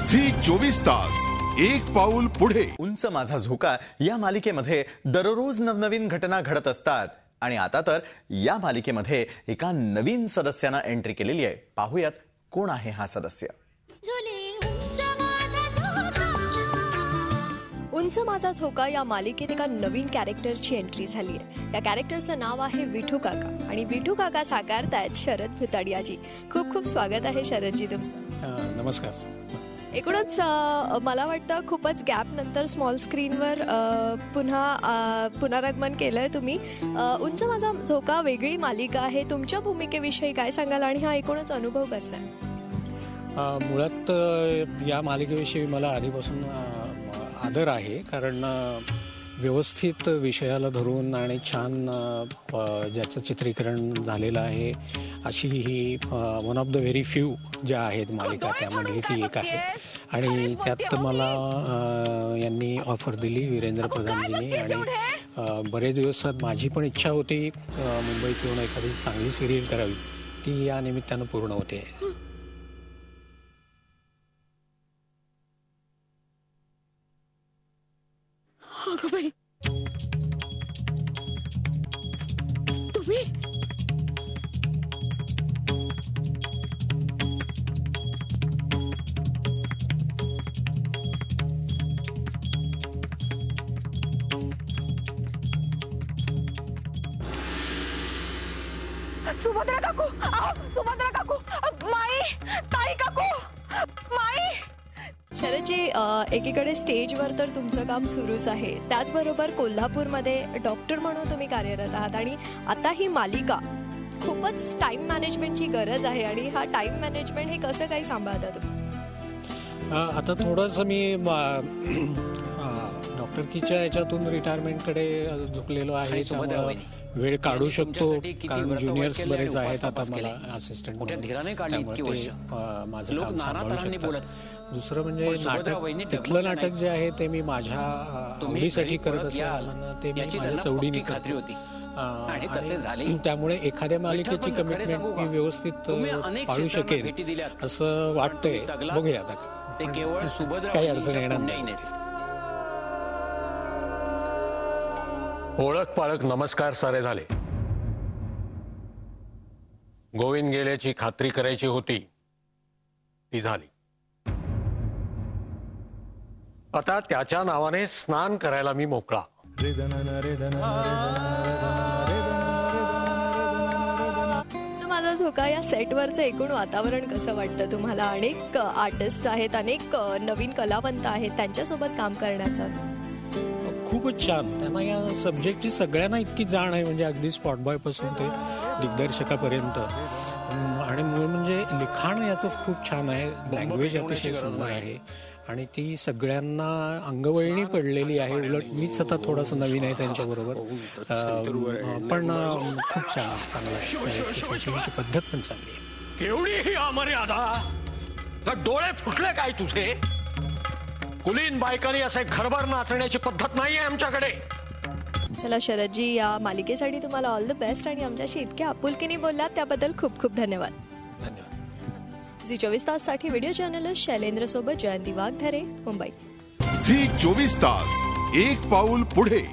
Zee 24 तास एक पाऊल पुढे. उंच माझा झोका या मालिकेमध्ये दररोज नवनवीन घटना घडत असतात आणि आता तर या मालिकेमध्ये एका नवीन सदस्याने एंट्री केलेली आहे. पाहूयात कोण आहे हा सदस्य. उंच माझा झोका या मालिकेत एका नवीन कॅरेक्टरची एंट्री झाली आहे. या कॅरेक्टरचं नाव आहे विठू काका आणि विठू काका साकारतायत शरद भुताडियाजी. खूप खूप स्वागत आहे शरदजी तुमचं. नमस्कार. एकूणच मला वाटतं खूपच गॅप नंतर स्मॉल स्क्रीनवर पुन्हा पुनरागमन केलंय तुम्ही. उंच माझा झोका वेगळी मालिका आहे. तुमच्या भूमिकेविषयी काय सांगाल आणि हा एकूणच अनुभव कसा आहे? मुळात या मालिकेविषयी मला आधीपासून आदर आहे, कारण व्यवस्थित विषयाला धरून आणि छान ज्याचं चित्रीकरण झालेलं आहे अशी ही one of the very few ज्या आहेत मालिका त्यामधली ती एक आहे. आणि त्यात मला यांनी ऑफर दिली वीरेंद्र प्रधानजींनी आणि बरेच दिवसात माझी पण इच्छा होती मुंबईत येऊन एखादी चांगली सिरियल करावी, ती या निमित्तानं पूर्ण होते. तुम्ही सुभद्रा काकू, सुभद्रा काकू, माई, ताई काकू, माई. शरदजी, एकीकडे स्टेजवर तर तुमचं काम सुरूच आहे, त्याचबरोबर कोल्हापूरमध्ये डॉक्टर म्हणून तुम्ही कार्यरत आहात आणि आता ही मालिका खूपच टाइम मॅनेजमेंटची गरज आहे आणि हा टाइम मॅनेजमेंट हे कसं काही सांभाळता तुम्ही? आता थोडंसं मी डॉक्टरकीच्या याच्यातून रिटायरमेंटकडे झुकलेलो आहे, त्यामुळे वेळ काढू शकतो, कारण ज्युनियर्स बरेच आहेत आता मला असिस्टंट म्हणून, त्यामुळे ते माझं काम सांभाळू शकतात. दुसरं म्हणजे नाटक, तिथलं नाटक जे आहे ते मी माझ्या आवडीसाठी करत असल्यानं ते मी माझ्या सवडीने करतो. त्यामुळे एखाद्या मालिकेची कमिटमेंट मी व्यवस्थित पाळू शकेन असं वाटतंय. बघूया आता, काही अडचण येणार नाही. ओळख पाळख नमस्कार सारे झाले. गोविंद गेल्याची खात्री करायची होती, ती झाली. आता त्याच्या नावाने स्नान करायला मी मोकळा. माझा झोका या सेटवरचं एकूण वातावरण कसं वाटतं तुम्हाला? अनेक आर्टिस्ट आहेत, अनेक नवीन कलावंत आहेत, त्यांच्यासोबत काम करण्याचं. खूपच छान. त्यांना या सब्जेक्टची सगळ्यांना इतकी जाण आहे, म्हणजे अगदी स्पॉट बॉय पासून ते दिग्दर्शकापर्यंत. आणि म्हणजे लिखाण याचं खूप छान आहे, लँग्वेज अतिशय सुंदर आहे आणि ती सगळ्यांना अंगवळणी पडलेली आहे. उलट मीच आता थोडंसं नवीन आहे त्यांच्याबरोबर, पण खूप छान, चांगलं आहे. शूटिंगची पद्धत पण चांगली आहे. केवढी ही अमर्यादा! डोळे फुटले काय तुझे? कुलीन बायकांनी असे घरभर नाचण्याची पद्धत नाहीये आमच्याकडे. चला शरदजी, या मालिकेसाठी तुम्हाला ऑल द बेस्ट आणि आमच्याशी इतक्या आपुलकीने बोललात त्याबद्दल खूप खूप धन्यवाद. धन्यवाद. झी 24 ताससाठी व्हिडिओ जर्नलिस्ट शैलेंद्र सोबत जयंती वाघधरे, मुंबई. झी 24 तास एक पाऊल पुढे.